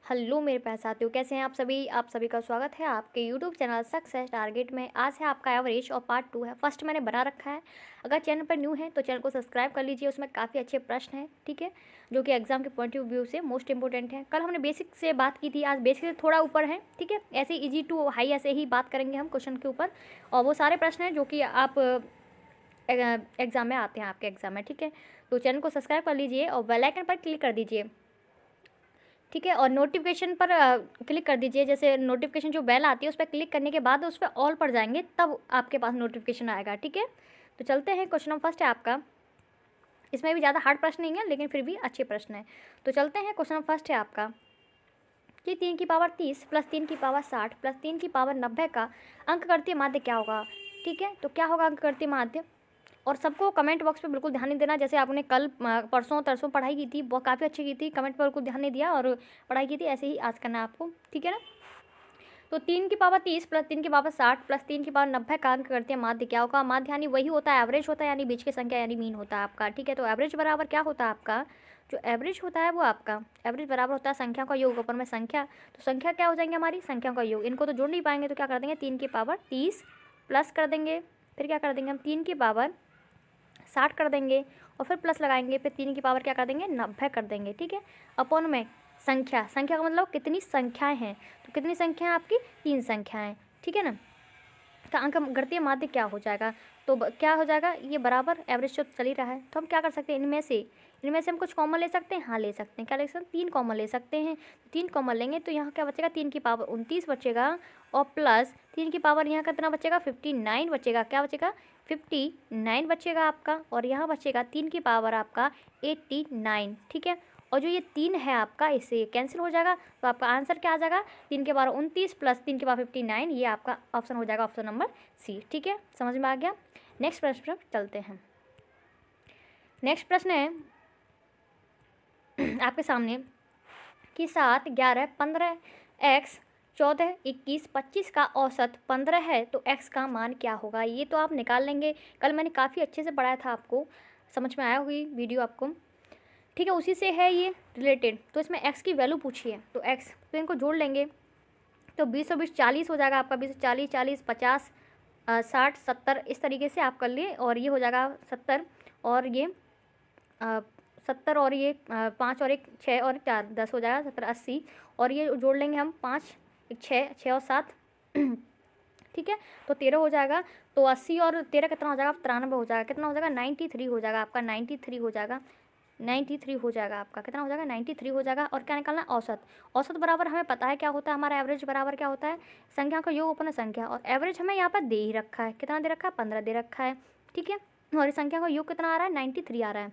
Hello मेरे प्यारे साथियों, कैसे हैं आप सभी का स्वागत है आपके यूट्यूब चैनल सक्सेस टारगेट में। आज है आपका एवरेज और पार्ट 2 है। फर्स्ट मैंने बना रखा है। अगर चैनल पर न्यू है तो चैनल को सब्सक्राइब कर लीजिए। उसमें काफ़ी अच्छे प्रश्न हैं, ठीक है, जो कि एग्जाम के पॉइंट ऑफ व्यू से मोस्ट इंपॉर्टेंट है। कल हमने बेसिक से बात की थी, आज बेसिक से थोड़ा ऊपर है, ठीक है। ऐसे इजी टू हाई ऐसे ही बात करेंगे हम क्वेश्चन के ऊपर, और वो सारे प्रश्न हैं जो कि आप एग्जाम में आते हैं, आपके एग्जाम में, ठीक है। तो चैनल को सब्सक्राइब कर लीजिए और बेल आइकन पर क्लिक कर दीजिए, ठीक है। और नोटिफिकेशन पर क्लिक कर दीजिए। जैसे नोटिफिकेशन जो बेल आती है उस पर क्लिक करने के बाद उस पर ऑल पर जाएंगे, तब आपके पास नोटिफिकेशन आएगा, ठीक है। तो चलते हैं, क्वेश्चन नंबर फर्स्ट है आपका। इसमें भी ज़्यादा हार्ड प्रश्न नहीं है, लेकिन फिर भी अच्छे प्रश्न है। तो चलते हैं, क्वेश्चन नंबर फर्स्ट है आपका कि 3 की पावर 30 प्लस 3 की पावर 60 प्लस 3 की पावर 90 का अंकगणितीय माध्य क्या होगा, ठीक है। तो क्या होगा अंकगणितीय माध्य? और सबको कमेंट बॉक्स पे बिल्कुल ध्यान नहीं देना। जैसे आपने कल परसों तरसों पढ़ाई की थी, वो काफ़ी अच्छी की थी, कमेंट पर बिल्कुल ध्यान नहीं दिया और पढ़ाई की थी, ऐसे ही आज करना है आपको, ठीक है ना। तो 3 की पावर 30 प्लस 3 की पावर 60 प्लस 3 की पावर 90 का अंक करते हैं माध्य क्या होगा। माध्य यानी वही होता है, एवरेज होता है, यानी बीच की संख्या यानी मीन होता है आपका, ठीक है। तो एवरेज बराबर क्या होता है आपका, जो एवरेज होता है वो आपका एवरेज बराबर होता है संख्या का योग ऊपर में संख्या। तो संख्या क्या हो जाएंगे हमारी, संख्या का योग। इनको तो जोड़ नहीं पाएंगे, तो क्या कर देंगे, 3 की पावर 30 प्लस कर देंगे, फिर क्या कर देंगे हम 3 की पावर 60 कर देंगे, और फिर प्लस लगाएंगे, फिर 3 की पावर क्या कर देंगे 90 कर देंगे, ठीक है। अपॉन में संख्या, संख्या का मतलब कितनी संख्याएं हैं, तो कितनी संख्या है आपकी, 3 संख्याएं, ठीक है ना। तो अंक गणितीय माध्य क्या हो जाएगा, तो क्या हो जाएगा, ये बराबर एवरेज तो चल ही रहा है। तो हम क्या कर सकते हैं, इनमें से हम कुछ कॉमन ले सकते हैं, हाँ ले सकते हैं। क्या ले सकते हैं, 3 कॉमन ले सकते हैं। 3 कॉमन लेंगे तो यहाँ क्या बचेगा, 3 की पावर 29 बचेगा, और प्लस 3 की पावर यहाँ कितना बचेगा, 59 बचेगा। क्या बचेगा, 59 बचेगा आपका, और यहाँ बचेगा 3 की पावर आपका 89, ठीक है। और जो ये 3 है आपका, इससे ये कैंसिल हो जाएगा, तो आपका आंसर क्या आ जाएगा, 3 के पावर 29 प्लस 3 के पावर 59, ये आपका ऑप्शन हो जाएगा, ऑप्शन नंबर सी, ठीक है। समझ में आ गया। नेक्स्ट प्रश्न पर चलते हैं। नेक्स्ट प्रश्न है आपके सामने कि 7, 11, 15, x 14, 21, 25 का औसत 15 है, तो x का मान क्या होगा। ये तो आप निकाल लेंगे, कल मैंने काफ़ी अच्छे से पढ़ाया था, आपको समझ में आया होगी वीडियो आपको, ठीक है। उसी से है ये रिलेटेड। तो इसमें x की वैल्यू पूछी है, तो x तो इनको जोड़ लेंगे, तो 20 और 20 40 हो जाएगा आपका, 20 40 40 50 60 70 इस तरीके से आप कर लिए, और ये हो जाएगा 70, और ये 70, और ये 5 और 1 6 और 4 10 हो जाएगा 70 80, और ये जोड़ लेंगे हम 5 1 6 6 और 7 ठीक है, तो 13 हो जाएगा। तो 80 और 13 कितना हो जाएगा, 93 हो जाएगा। कितना हो जाएगा, 93 हो जाएगा आपका, 93 हो जाएगा, 93 हो जाएगा आपका। कितना हो जाएगा, 93 हो जाएगा। और क्या निकालना है, औसत। औसत बराबर हमें पता है क्या होता है, हमारा एवरेज बराबर क्या होता है, संख्या का योग अपना संख्या, और एवरेज हमें यहाँ पर दे ही रखा है। कितना दे रखा है, 15 दे रखा है, ठीक है। और इस संख्या का योग कितना आ रहा है, 93 आ रहा है,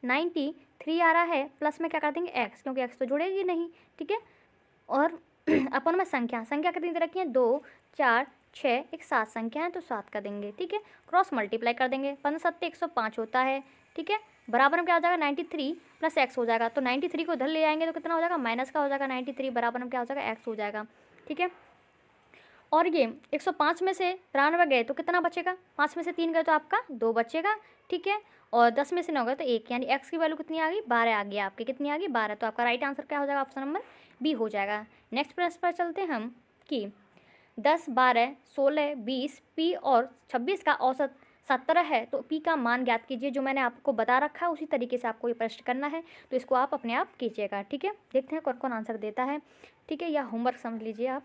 93 आ रहा है। प्लस में क्या कर देंगे एक्स, क्योंकि एक्स तो जुड़ेगी नहीं, ठीक है। और अपन में संख्या, संख्या कितनी दे रखी है, 2 4 6 एक 7 संख्या है, तो 7 कर देंगे, ठीक है। क्रॉस मल्टीप्लाई कर देंगे, 15 7 105 होता है, ठीक है। बराबर में क्या हो जाएगा, 93 प्लस एक्स हो जाएगा। तो 93 को इधर ले आएंगे तो कितना हो जाएगा, माइनस का हो जाएगा 93, बराबर में क्या हो जाएगा, एक्स हो जाएगा, ठीक है। और ये 105 में से 93 गए तो कितना बचेगा, 5 में से 3 गए तो आपका 2 बचेगा, ठीक है। और 10 में से 9 गए तो 1, यानी एक्स की वैल्यू कितनी आ गई, 12 आ गई आपकी। कितनी आ गई, 12। तो आपका राइट आंसर क्या हो जाएगा, ऑप्शन नंबर बी हो जाएगा। नेक्स्ट प्रश्न पर चलते हैं हम कि 10 12 16 20 पी और 26 का औसत 17 है, तो पी का मान ज्ञात कीजिए। जो मैंने आपको बता रखा है उसी तरीके से आपको ये प्रश्न करना है, तो इसको आप अपने आप कीजिएगा, ठीक है। देखते हैं कौन कौन आंसर देता है, ठीक है, या होमवर्क समझ लीजिए आप।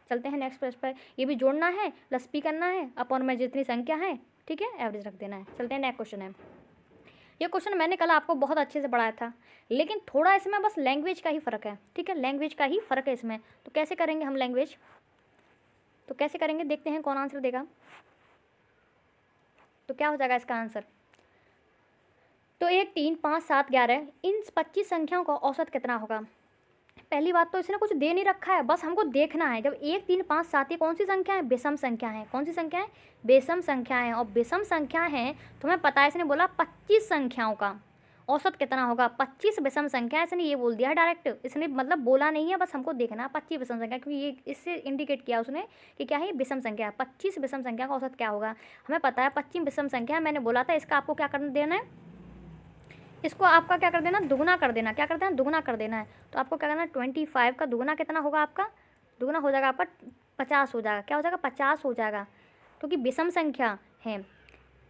चलते हैं नेक्स्ट प्रश्न पर। ये भी जोड़ना है प्लस पी करना है, अपॉन में जितनी संख्या है, ठीक है, एवरेज रख देना है। चलते हैं नेक्स्ट क्वेश्चन है। ये क्वेश्चन मैंने कल आपको बहुत अच्छे से पढ़ाया था, लेकिन थोड़ा इसमें बस लैंग्वेज का ही फ़र्क है, ठीक है, लैंग्वेज का ही फ़र्क है इसमें। तो कैसे करेंगे हम लैंग्वेज, तो कैसे करेंगे, देखते हैं कौन आंसर देगा। तो क्या हो जाएगा इसका आंसर, तो 1 3 5 7 11 इन 25 संख्याओं का औसत कितना होगा। पहली बात तो इसने कुछ दे नहीं रखा है, बस हमको देखना है। जब 1 3 5 7 ये कौन सी संख्या है, विषम संख्या है। कौन सी संख्या है, विषम संख्या है। और विषम संख्या है तो हमें पता है, इसने बोला 25 संख्याओं का औसत कितना होगा। 25 विषम संख्या, इसने ये बोल दिया है डायरेक्ट, इसने मतलब बोला नहीं है, बस हमको देखना है 25 विषम संख्या, क्योंकि ये इससे इंडिकेट किया उसने कि क्या है, विषम संख्या है। 25 विषम संख्या का औसत क्या होगा, हमें पता है 25 विषम संख्या है। मैंने बोला था इसका आपको क्या करना देना है, इसको आपका क्या कर देना, दुगना कर देना। क्या कर देना, दुगना कर देना है। तो आपको क्या करना है, 25 का दुगना कितना होगा आपका, दुगना हो जाएगा आपका 50 हो जाएगा। क्या हो जाएगा, 50 हो जाएगा, क्योंकि विषम संख्या है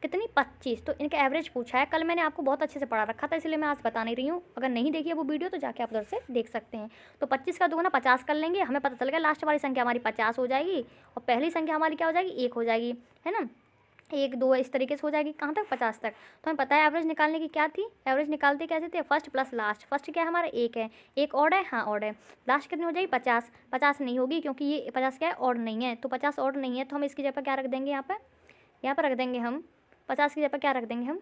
कितनी, 25। तो इनका एवरेज पूछा है। कल मैंने आपको बहुत अच्छे से पढ़ा रखा था, इसलिए मैं आज बता नहीं रही हूँ। अगर नहीं देखी है वो वीडियो तो जाके आप उधर से देख सकते हैं। तो 25 का दुगना 50 कर लेंगे, हमें पता चल गया लास्ट वाली संख्या हमारी 50 हो जाएगी और पहली संख्या हमारी क्या हो जाएगी, 1 हो जाएगी, है ना। 1 2 इस तरीके से हो जाएगी, कहाँ तक, 50 तक। तो हमें पता है एवरेज निकालने की क्या थी, एवरेज निकालते कैसे थे, फर्स्ट प्लस लास्ट। फर्स्ट क्या है हमारा, 1 है, एक ऑड है, हाँ ऑड है। लास्ट कितनी हो जाएगी, 50। 50 नहीं होगी क्योंकि ये 50 क्या है, ऑड नहीं है। तो 50 ऑड नहीं है, तो हम इसकी जगह क्या रख देंगे, यहाँ पर रख देंगे हम 50 की जगह क्या रख देंगे हम,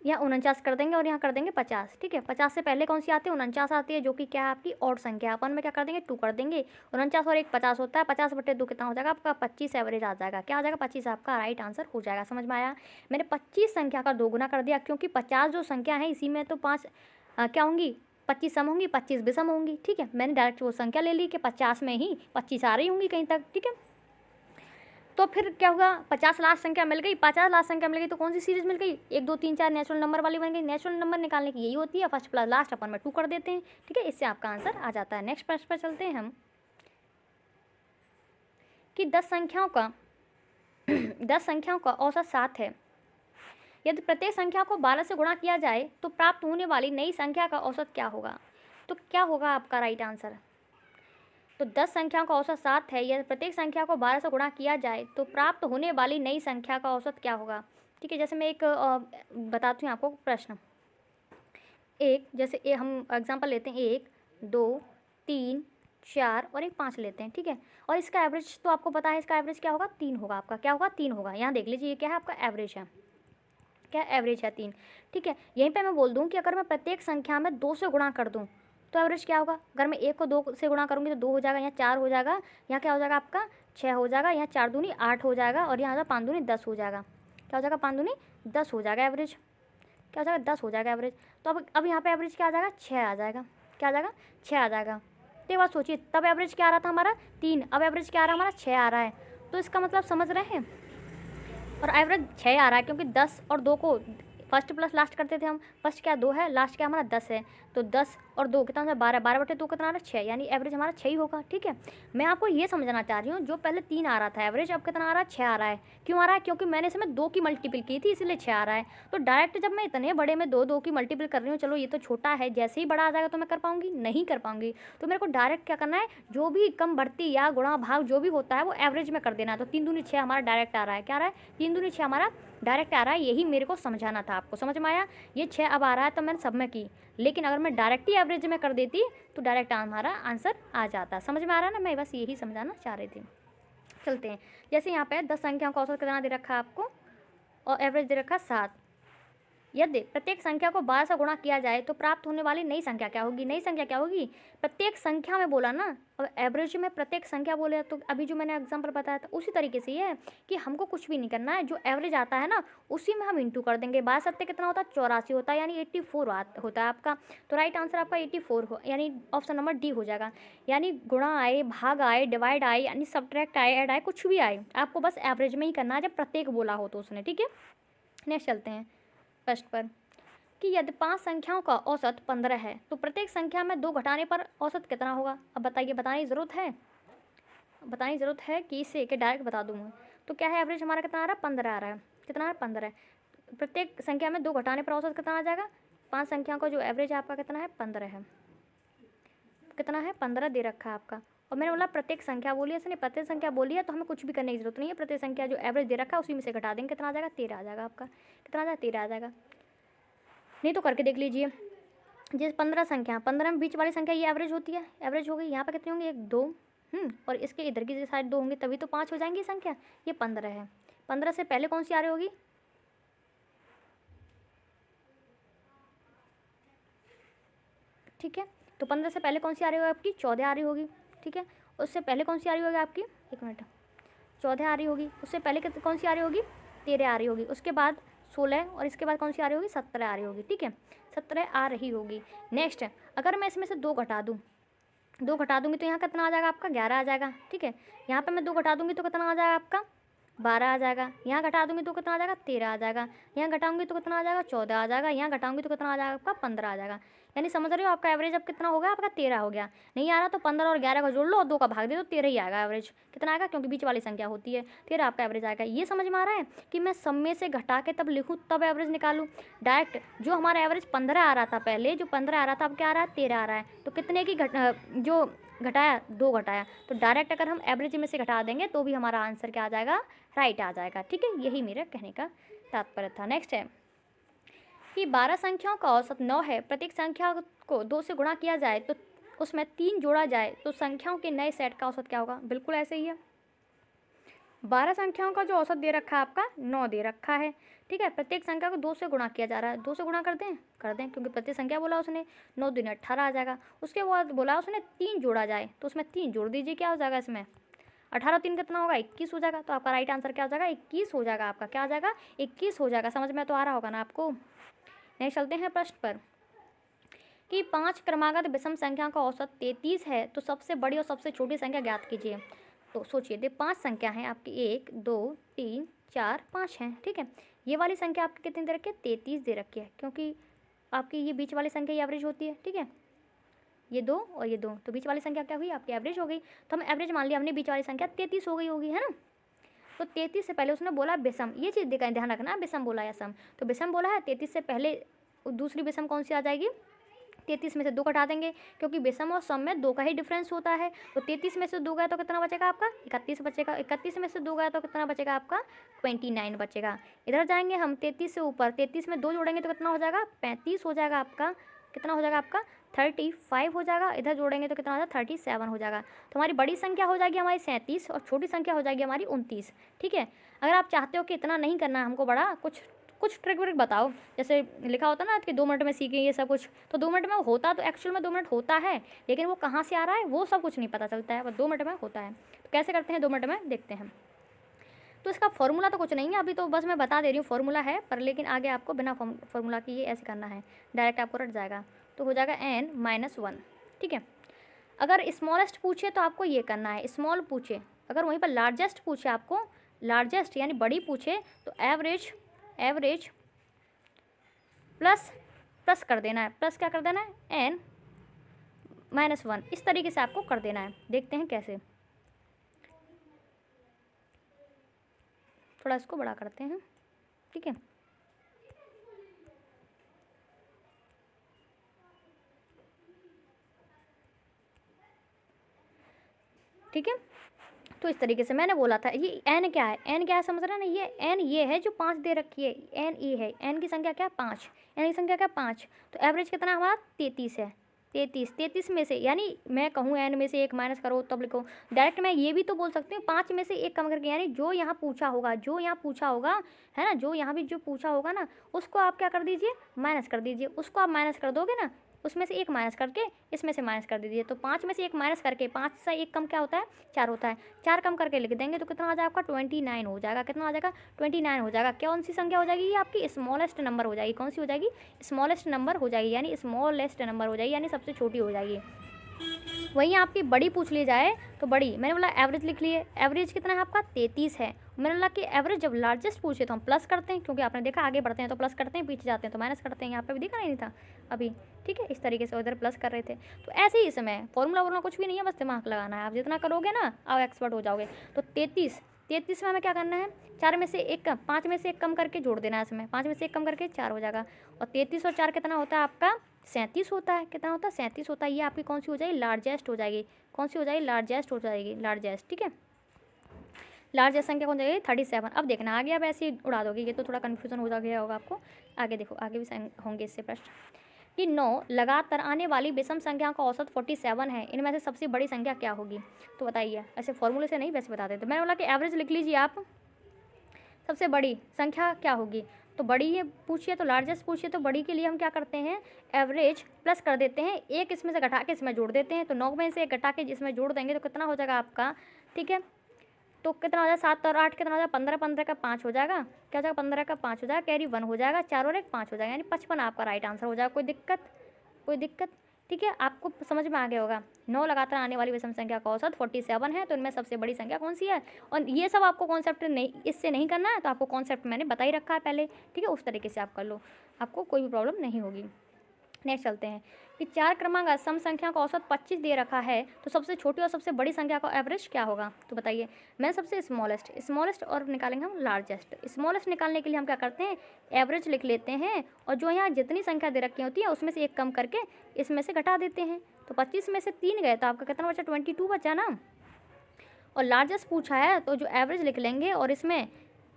यहाँ 49 कर देंगे और यहाँ कर देंगे 50। ठीक है, 50 से पहले कौन सी आती है, 49 आती है, जो कि क्या है आपकी ऑड संख्या। अपन में क्या कर देंगे, 2 कर देंगे। 49 और 1 50 होता है, 50/2 कितना हो जाएगा आपका, 25 एवरेज आ जाएगा। क्या आ जाएगा, 25 आपका राइट आंसर हो जाएगा। समझ में आया। मैंने 25 संख्या का 2 गुना कर दिया, क्योंकि 50 जो संख्या है इसी में तो 5 क्या होंगी, 25 सम होंगी, 25 विषम होंगी। ठीक है, मैंने डायरेक्ट वो संख्या ले ली कि 50 में ही 25 आ रही होंगी कहीं तक। ठीक है, तो फिर क्या होगा, 50 लास्ट संख्या मिल गई, 50 लास्ट संख्या मिल गई, तो कौन सी सीरीज मिल गई, 1 2 3 4 नेचुरल नंबर वाली बन गई। नेचुरल नंबर निकालने की यही होती है, फर्स्ट प्लस लास्ट अपन में 2 कर देते हैं। ठीक है, इससे आपका आंसर आ जाता है। नेक्स्ट प्रश्न पर चलते हैं हम, कि 10 संख्याओं का 10 संख्याओं का औसत 7 है। यदि प्रत्येक संख्या को 12 से गुणा किया जाए तो प्राप्त होने वाली नई संख्या का औसत क्या होगा। तो क्या होगा आपका राइट आंसर। तो 10 संख्याओं का औसत 7 है, यदि प्रत्येक संख्या को 12 से गुणा किया जाए तो प्राप्त होने वाली नई संख्या का औसत क्या होगा। ठीक है, जैसे मैं एक बताती हूँ आपको प्रश्न। जैसे हम एग्जांपल लेते हैं, 1 2 3 4 और एक 5 लेते हैं। ठीक है, और इसका एवरेज तो आपको पता है, इसका एवरेज क्या होगा, 3 होगा आपका। क्या होगा, 3 होगा। यहाँ देख लीजिए, ये क्या है आपका एवरेज है, क्या एवरेज है 3। ठीक है, यहीं पे मैं बोल दूँ कि अगर मैं प्रत्येक संख्या में 2 से गुणा कर दूँ तो एवरेज क्या होगा। अगर मैं 1 को 2 से गुणा करूँगी तो 2 हो जाएगा, यहाँ 4 हो जाएगा, यहाँ क्या हो जाएगा आपका 6 हो जाएगा, यहाँ 4 दूनी 8 हो जाएगा और यहाँ 5 दूनी 10 हो जाएगा। क्या हो जाएगा, 5 दूनी 10 हो जाएगा एवरेज। क्या हो जाएगा, 10 हो जाएगा एवरेज। तो अब यहाँ पे एवरेज क्या आ जाएगा, 6 आ जाएगा। क्या आ जाएगा, 6 आ जाएगा। तो एक बात सोचिए, तब एवरेज क्या आ रहा था हमारा 3, अब एवरेज क्या आ रहा है हमारा 6 आ रहा है। तो इसका मतलब समझ रहे हैं, और एवरेज 6 आ रहा है क्योंकि 10 और 2 को फर्स्ट प्लस लास्ट करते थे हम। फर्स्ट क्या 2 है, लास्ट क्या हमारा 10 है। तो 10 और 2 कितना है, 12, 12/2 कितना आ रहा है, 6, यानी एवरेज हमारा 6 ही होगा। ठीक है, मैं आपको ये समझना चाह रही हूँ, जो पहले 3 आ रहा था एवरेज, अब कितना आ रहा है, 6 आ रहा है। क्यों आ रहा है, क्योंकि मैंने इसमें 2 की मल्टीपल की थी, इसलिए 6 आ रहा है। तो डायरेक्ट जब मैं इतने बड़े में 2 की मल्टीपल कर रही हूँ, चलो ये तो छोटा है, जैसे ही बड़ा आ जाएगा तो मैं कर पाऊंगी, नहीं कर पाऊंगी। तो मेरे को डायरेक्ट क्या करना है, जो भी कम बढ़ती या गुणा भाग जो भी होता है वो एवरेज में कर देना है। तो 3 दूनी 6 हमारा डायरेक्ट आ रहा है। क्या आ रहा है, 3 दूनी 6 हमारा डायरेक्ट आ रहा है। यही मेरे को समझाना था आपको, समझ में आया। ये 6 अब आ रहा है तो मैंने सब में की, लेकिन अगर मैं डायरेक्ट ही एवरेज में कर देती तो डायरेक्ट हमारा आंसर आ जाता। समझ में आ रहा है ना, मैं बस यही समझाना चाह रही थी। चलते हैं, जैसे यहाँ पे 10 संख्याओं का औसत कितना दे रखा है आपको और एवरेज दे रखा है 7। यदि प्रत्येक संख्या को 12 से गुणा किया जाए तो प्राप्त होने वाली नई संख्या क्या होगी। नई संख्या क्या होगी, प्रत्येक संख्या में बोला ना, और एवरेज में प्रत्येक संख्या बोले, तो अभी जो मैंने एग्जांपल बताया था उसी तरीके से ये है कि हमको कुछ भी नहीं करना है, जो एवरेज आता है ना उसी में हम इंटू कर देंगे। 12 सत्ते कितना होता है, 84 होता है, यानी 84 होता है आपका। तो राइट आंसर आपका 84 हो, यानी ऑप्शन नंबर डी हो जाएगा। यानी गुणा आए, भाग आए, डिवाइड आए, यानी सब्ट्रैक्ट आए, ऐड आए, कुछ भी आए, आपको बस एवरेज में ही करना है जब प्रत्येक बोला हो तो उसने। ठीक है, नेक्स्ट चलते हैं प्रश्न पर, कि यदि 5 संख्याओं का औसत 15 है तो प्रत्येक संख्या में 2 घटाने पर औसत कितना होगा। अब बताइए, बताने की ज़रूरत है, बताने की ज़रूरत है कि इसे कि डायरेक्ट बता दूँ मैं। तो क्या है, एवरेज हमारा कितना आ रहा है, 15 आ रहा है। कितना है, 15। प्रत्येक संख्या में 2 घटाने पर औसत कितना आ जाएगा। 5 संख्याओं का जो एवरेज है आपका कितना है, 15 है। कितना है, 15 दे रखा है आपका। और मैंने बोला प्रत्येक संख्या बोली है, इसने प्रत्येक संख्या बोली है तो हमें कुछ भी करने की जरूरत नहीं है। प्रत्येक संख्या जो एवरेज दे रखा है उसी में से घटा देंगे, कितना आ जाएगा, 13 आ जाएगा आपका। कितना आ जाएगा, 13 आ जाएगा। नहीं तो करके देख लीजिए, जैसे 15 संख्या, 15 में बीच वाली संख्या ये एवरेज होती है, एवरेज हो गई। यहाँ पे कितनी होंगी, 1 2, और इसके इधर की साइड 2 होंगे, तभी तो 5 हो जाएंगी संख्या। ये 15 है। 15 से पहले कौन सी आ रही होगी, ठीक है। तो 15 से पहले कौन सी आ रही होगी आपकी, 14 आ रही होगी। ठीक है, उससे पहले कौन सी आ रही होगी आपकी, 1 मिनट, 14 आ रही होगी। उससे पहले कौन सी आ रही होगी, 13 आ रही होगी। उसके बाद 16, और इसके बाद कौन सी आ रही होगी, 17 आ रही होगी। ठीक है, 17 आ रही होगी। नेक्स्ट, अगर मैं इसमें से 2 घटा दूँ, 2 घटा दूंगी तो यहाँ कितना आ जाएगा आपका, 11 आ जाएगा। ठीक है, यहाँ पे मैं 2 घटा दूंगी तो कितना आ जाएगा आपका, 12 आ जाएगा। यहाँ घटा दूंगी तो कितना आ जाएगा? 13 आ जाएगा। यहाँ घटाऊंगी तो कितना आ जाएगा? 14 आ जाएगा। यहाँ घटाऊंगी तो कितना आ जाएगा आपका? 15 आ जाएगा। यानी समझ रहे हो आपका एवरेज अब कितना हो गया? आपका 13 हो गया। नहीं आ रहा तो 15 और 11 को जोड़ लो और 2 का भाग दे दो, 13 ही आएगा एवरेज। कितना आएगा? क्योंकि बीच वाली संख्या होती है, 13 आपका एवरेज आएगा। ये समझ में आ रहा है कि मैं सब में से घटा के तब लिखूँ तब एवरेज निकालूँ? डायरेक्ट जो हमारा एवरेज 15 आ रहा था पहले, जो 15 आ रहा था अब क्या आ रहा है? 13 आ रहा है। तो कितने की जो घटाया? 2 घटाया। तो डायरेक्ट अगर हम एवरेज में से घटा देंगे तो भी हमारा आंसर क्या आ जाएगा? राइट आ जाएगा। ठीक है, यही मेरा कहने का तात्पर्य था। नेक्स्ट है कि 12 संख्याओं का औसत 9 है। प्रत्येक संख्या को 2 से गुणा किया जाए तो उसमें 3 जोड़ा जाए तो संख्याओं के नए सेट का औसत क्या होगा? बिल्कुल ऐसे ही है। 12 संख्याओं का जो औसत दे रखा है आपका 9 दे रखा है। ठीक है, प्रत्येक संख्या को 2 से गुणा किया जा रहा है। 2 से गुणा कर दें क्योंकि प्रत्येक संख्या बोला उसने 9 दूनी 18 आ जाएगा। उसके बाद बोला उसने 3 जोड़ा जाए तो उसमें 3 जोड़ दीजिए, क्या हो जाएगा इसमें? 18 3 कितना होगा? 21 हो जाएगा। तो आपका राइट आंसर क्या हो जाएगा? 21 हो जाएगा। आपका क्या हो जाएगा? 21 हो जाएगा। समझ में तो आ रहा होगा ना आपको। नेक्स्ट चलते हैं प्रश्न पर कि 5 क्रमागत विषम संख्या का औसत 33 है तो सबसे बड़ी और सबसे छोटी संख्या ज्ञात कीजिए। तो सोचिए, 5 संख्या हैं आपकी, 1 2 3 4 5 हैं। ठीक है, ये वाली संख्या आपकी कितनी दे रखी है? 33 दे रखी है, क्योंकि आपकी ये बीच वाली संख्या एवरेज होती है। ठीक है, ये 2 और ये 2, तो बीच वाली संख्या क्या हुई? आपकी एवरेज हो गई। तो हम एवरेज मान लिया हमने, बीच वाली संख्या 33 हो गई होगी, है ना। तो 33 से पहले उसने बोला विषम, ये चीज़ ध्यान रखना, विषम बोला या सम। तो विषम बोला है, 33 से पहले दूसरी विषम कौन सी आ जाएगी? 33 में से 2 घटा देंगे, क्योंकि विषम और सम में 2 का ही डिफरेंस होता है। तो 33 में से 2 गया तो कितना बचेगा आपका? 31 बचेगा। 31 में से 2 गया तो कितना बचेगा आपका? 29 बचेगा। इधर जाएंगे हम 33 से ऊपर, 33 में 2 जोड़ेंगे तो कितना हो जाएगा? 35 हो जाएगा आपका। कितना हो जाएगा आपका? 35 हो जाएगा। इधर जोड़ेंगे तो कितना हो जाएगा? 37 हो जाएगा। तो हमारी बड़ी संख्या हो जाएगी हमारी 37 और छोटी संख्या हो जाएगी हमारी 29। ठीक है, अगर आप चाहते हो कि इतना नहीं करना है हमको बड़ा, कुछ ट्रिक व्रिक बताओ। जैसे लिखा होता ना कि 2 मिनट में सीखें ये सब कुछ, तो 2 मिनट में होता तो एक्चुअल में 2 मिनट होता है, लेकिन वो कहाँ से आ रहा है वो सब कुछ नहीं पता चलता है, बस 2 मिनट में होता है। तो कैसे करते हैं 2 मिनट में, देखते हैं। तो इसका फॉर्मूला तो कुछ नहीं है, अभी तो बस मैं बता दे रही हूँ फॉर्मूला है, पर लेकिन आगे आपको बिना फॉर्मूला की ये ऐसे करना है, डायरेक्ट आपको रट जाएगा। तो हो जाएगा n-1। ठीक है, अगर स्मॉलेस्ट पूछे तो आपको ये करना है, स्मॉल पूछे। अगर वहीं पर लार्जेस्ट पूछे आपको, लार्जेस्ट यानी बड़ी पूछे, तो एवरेज प्लस कर देना है। प्लस क्या कर देना है? n-1। इस तरीके से आपको कर देना है। देखते हैं कैसे। थोड़ा इसको बड़ा करते हैं। ठीक है, ठीक है, तो इस तरीके से मैंने बोला था। ये n क्या है? n क्या है समझ रहे हैं ना? ये n ये है जो 5 दे रखी है, n ये है। n की संख्या क्या है? 5। n की संख्या क्या है? 5। तो एवरेज कितना हमारा? 33 है। 33 में से, यानी मैं कहूँ n में से 1 माइनस करो तब लिखो। डायरेक्ट मैं ये भी तो बोल सकती हूँ 5 में से 1 कम करके, यानी जो यहाँ पूछा होगा, है ना, जो यहाँ भी जो पूछा होगा ना, उसको आप क्या कर दीजिए? माइनस कर दीजिए। उसको आप माइनस कर दोगे ना, उसमें से 1 माइनस करके इसमें से माइनस कर दीजिए। तो 5 में से 1 माइनस करके 5 से 1 कम क्या होता है? 4 होता है। 4 कम करके लिख देंगे तो कितना आ जाएगा आपका? 29 हो जाएगा। कितना आ जाएगा? 29 हो जाएगा। कौन सी संख्या हो जाएगी? ये आपकी स्मॉलेस्ट नंबर हो जाएगी। कौन सी हो जाएगी? स्मॉलेस्ट नंबर हो जाएगी, यानी स्मॉलेस्ट नंबर हो जाएगी, यानी सबसे छोटी हो जाएगी। वहीं आपकी बड़ी पूछ ली जाए तो बड़ी, मैंने बोला एवरेज लिख लिए। एवरेज कितना है आपका? 33 है। मैंने बोला कि एवरेज जब लार्जेस्ट पूछे तो हम प्लस करते हैं, क्योंकि आपने देखा आगे बढ़ते हैं तो प्लस करते हैं, पीछे जाते हैं तो माइनस करते हैं। यहाँ पे भी देखा नहीं था अभी। ठीक है, इस तरीके से उधर प्लस कर रहे थे। तो ऐसे ही इसमें फॉर्मूला कुछ भी नहीं है, बस दिमाग लगाना है। आप जितना करोगे ना आप एक्सपर्ट हो जाओगे। तो 33 में हमें क्या करना है? 4 में से 1 कम, 5 में से 1 कम करके जोड़ देना है इसमें। 5 में से 1 कम करके 4 हो जाएगा। और 33 और 4 कितना होता है आपका? 37 होता है। कितना होता है? 37 होता है। ये आपकी कौन सी हो जाएगी? लार्जेस्ट हो जाएगी। कौन सी हो जाएगी? लार्जेस्ट हो जाएगी। लार्जेस्ट। ठीक है, लार्जेस्ट संख्या कौन जाएगी? 37। अब देखना आगे, अब ऐसे ही उड़ा दोगे, ये तो थोड़ा कन्फ्यूजन हो गया होगा आपको। आगे देखो, आगे भी होंगे इससे प्रश्न कि 9 लगातार आने वाली विषम संख्या का औसत 47 है। इनमें से सबसे बड़ी संख्या क्या होगी? तो बताइए। ऐसे फॉर्मूले से नहीं, वैसे बता देते। मैंने बोला कि एवरेज लिख लीजिए आप। सबसे बड़ी संख्या क्या होगी? तो बड़ी ये पूछिए तो लार्जेस्ट पूछिए तो बड़ी के लिए हम क्या करते हैं? एवरेज प्लस कर देते हैं, 1 इसमें से घटा के इसमें जोड़ देते हैं। तो 9 में से 1 घटा के इसमें जोड़ देंगे तो कितना हो जाएगा आपका? ठीक है, तो कितना हो जाएगा? 7 और 8 कितना हो जाएगा? 15। 15 का 5 हो जाएगा। क्या हो जाएगा? 15 का 5 हो जाएगा। कैरी 1 हो जाएगा। 4 और 1 5 हो जाएगा, यानी 55 आपका राइट आंसर हो जाएगा। कोई दिक्कत? ठीक है, आपको समझ में आ गया होगा। 9 लगातार आने वाली विषम संख्या का औसत 47 है, तो इनमें सबसे बड़ी संख्या कौन सी है। और ये सब आपको कॉन्सेप्ट नहीं, इससे नहीं करना है, तो आपको कॉन्सेप्ट मैंने बता ही रखा है पहले, ठीक है, उस तरीके से आप कर लो, आपको कोई भी प्रॉब्लम नहीं होगी। नेक्स्ट चलते हैं कि 4 क्रमांक सम संख्या का औसत 25 दे रखा है, तो सबसे छोटी और सबसे बड़ी संख्या का एवरेज क्या होगा। तो बताइए, मैं सबसे स्मॉलेस्ट और निकालेंगे हम लार्जेस्ट। स्मॉलेस्ट निकालने के लिए हम क्या करते हैं, एवरेज लिख लेते हैं, और जो यहाँ जितनी संख्या दे रखी होती है उसमें से एक कम करके इसमें से घटा देते हैं। तो 25 में से 3 गए तो आपका कितना बचा, 22 बचा ना। और लार्जेस्ट पूछा है तो जो एवरेज लिख लेंगे और इसमें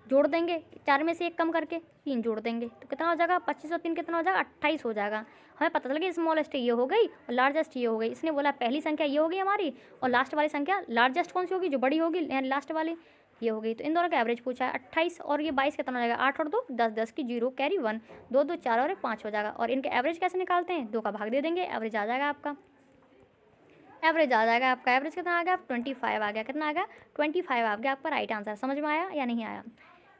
जोड़ देंगे, 4 में से एक कम करके 3 जोड़ देंगे, तो कितना हो जाएगा, 25 और 3 कितना हो जाएगा, 28 हो जाएगा। हमें पता चल गया स्मॉलेस्ट ये हो गई और लार्जेस्ट ये हो गई। इसने बोला पहली संख्या ये हो गई हमारी, और लास्ट वाली संख्या लार्जेस्ट कौन सी होगी, जो बड़ी होगी लास्ट वाली, ये हो गई। तो इन दोनों का एवरेज पूछा है 28 और ये 22 कितना हो जाएगा, 8 और 2 10, 10 की 0 कैरी 1, 2 2 4 और 1 5 हो जाएगा। और इनके एवरेज कैसे निकालते हैं, 2 का भाग दे देंगे, एवरेज आ जाएगा आपका। एवरेज आ जाएगा आपका, एवरेज कितना आ गया, 25 आ गया, कितना आ गया, 25 आ गया आपका राइट आंसर। समझ में आया या नहीं आया।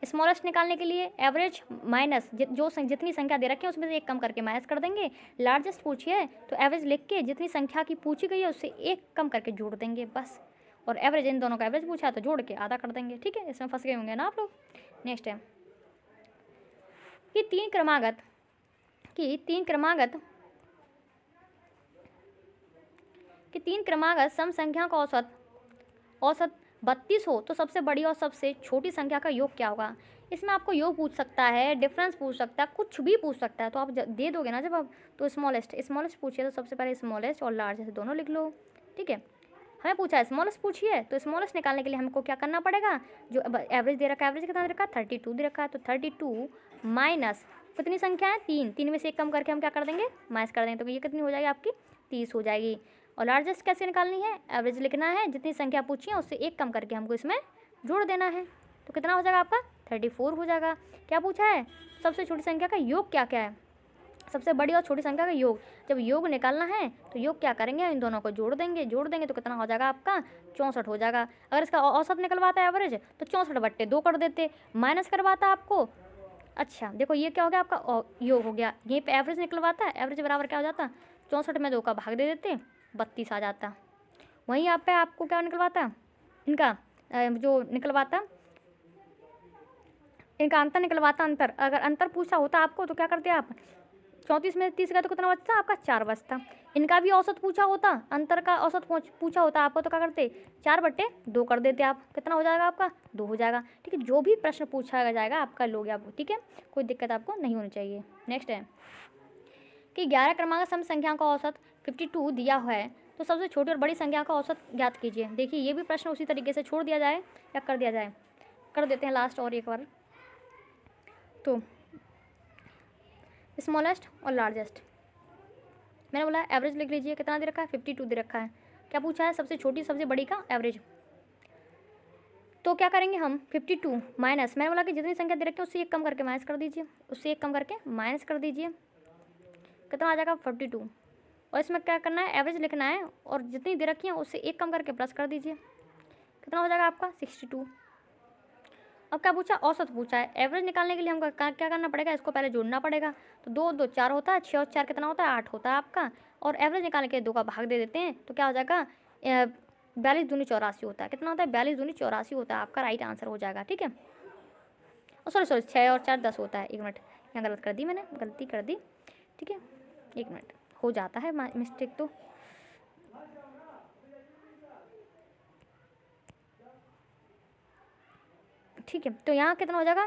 स्मॉलेस्ट निकालने के लिए एवरेज माइनस जितनी संख्या दे रखी है उसमें से एक कम करके माइनस कर देंगे। लार्जेस्ट पूछिए तो एवरेज लिख के जितनी संख्या की पूछी गई है उससे एक कम करके जोड़ देंगे बस। और एवरेज, इन दोनों का एवरेज पूछा है तो जोड़ के आधा कर देंगे, ठीक है। इसमें फंस गए होंगे ना आप लोग। नेक्स्ट है कि तीन क्रमागत सम संख्या का औसत 32 हो तो सबसे बड़ी और सबसे छोटी संख्या का योग क्या होगा। इसमें आपको योग पूछ सकता है, डिफरेंस पूछ सकता है, कुछ भी पूछ सकता है, तो आप दे दोगे ना जब आप, तो स्मॉलेस्ट पूछिए तो सबसे पहले स्मॉलेस्ट और लार्जेस्ट दोनों लिख लो, ठीक है। हमें पूछा है स्मॉलेस्ट पूछिए, तो स्मॉलेस्ट निकालने के लिए हमको क्या करना पड़ेगा, जो एवरेज दे रखा है, एवरेज कितना दे रखा है, 32 दे रखा है, तो 32 माइनस कितनी संख्या है, 3 में से एक कम करके हम क्या कर देंगे, माइनस कर देंगे, तो ये कितनी हो जाएगी आपकी, 30 हो जाएगी। और लार्जेस्ट कैसे निकालनी है, एवरेज लिखना है, जितनी संख्या पूछी है उससे एक कम करके हमको इसमें जोड़ देना है, तो कितना हो जाएगा आपका, 34 हो जाएगा। क्या पूछा है, सबसे छोटी संख्या का योग क्या क्या है, सबसे बड़ी और छोटी संख्या का योग। जब योग निकालना है तो योग क्या करेंगे, इन दोनों को जोड़ देंगे तो कितना हो जाएगा आपका, 64 हो जाएगा। अगर इसका औसत निकलवाता है एवरेज तो 64/2 कर देते, माइनस करवाता आपको, अच्छा देखो ये क्या हो गया आपका, योग हो गया। यहीं पे एवरेज निकलवाता है, एवरेज बराबर क्या हो जाता, 64 में 2 का भाग दे देते, 32 आ जाता। वहीं यहाँ पे आपको क्या निकलवाता, इनका जो निकलवाता, इनका अंतर निकलवाता, अंतर, अगर अंतर पूछा होता आपको तो क्या करते आप, 34 में 30 गया तो कितना बचता आपका, 4 बचता। इनका भी औसत पूछा होता, अंतर का औसत पूछा होता आपको, तो क्या करते, 4/2 कर देते आप, कितना हो जाएगा आपका, 2 हो जाएगा, ठीक है। जो भी प्रश्न पूछा जाएगा आप कर लोगे आप, ठीक है, कोई दिक्कत आपको नहीं होनी चाहिए। नेक्स्ट है कि 11 क्रमांक सम संख्या का औसत 52 दिया हुआ है, तो सबसे छोटी और बड़ी संख्या का औसत ज्ञात कीजिए। देखिए ये भी प्रश्न उसी तरीके से छोड़ दिया जाए या कर दिया जाए, कर देते हैं लास्ट और एक बार। तो स्मॉलेस्ट और लार्जेस्ट, मैंने बोला एवरेज लिख लीजिए, कितना दे रखा है, 52 दे रखा है। क्या पूछा है, सबसे छोटी सबसे बड़ी का एवरेज। तो क्या करेंगे हम, 52 माइनस, मैंने बोला कि जितनी संख्या दे रखी है उससे एक कम करके माइनस कर दीजिए, उससे एक कम करके माइनस कर दीजिए, कितना आ जाएगा, 42। और इसमें क्या करना है, एवरेज लिखना है और जितनी दे रखी है उससे एक कम करके प्लस कर दीजिए, कितना हो जाएगा आपका, 62। अब क्या पूछा, औसत पूछा है। एवरेज निकालने के लिए हमको क्या करना पड़ेगा, इसको पहले जोड़ना पड़ेगा, तो 2 2 4 होता है, 6 और 4 कितना होता है, 8 होता है आपका। और एवरेज निकालने के लिए 2 का भाग दे देते हैं, तो क्या हो जाएगा, 42 दूनी 84 होता है, कितना होता है, 42 दूनी 84 होता है, आपका राइट आंसर हो जाएगा, ठीक है। और सॉरी 6 और 4 10 होता है, 1 मिनट यहाँ गलत कर दी मैंने, गलती कर दी, ठीक है, 1 मिनट हो जाता है मिस्टेक तो। ठीक है, तो यहाँ कितना हो जाएगा,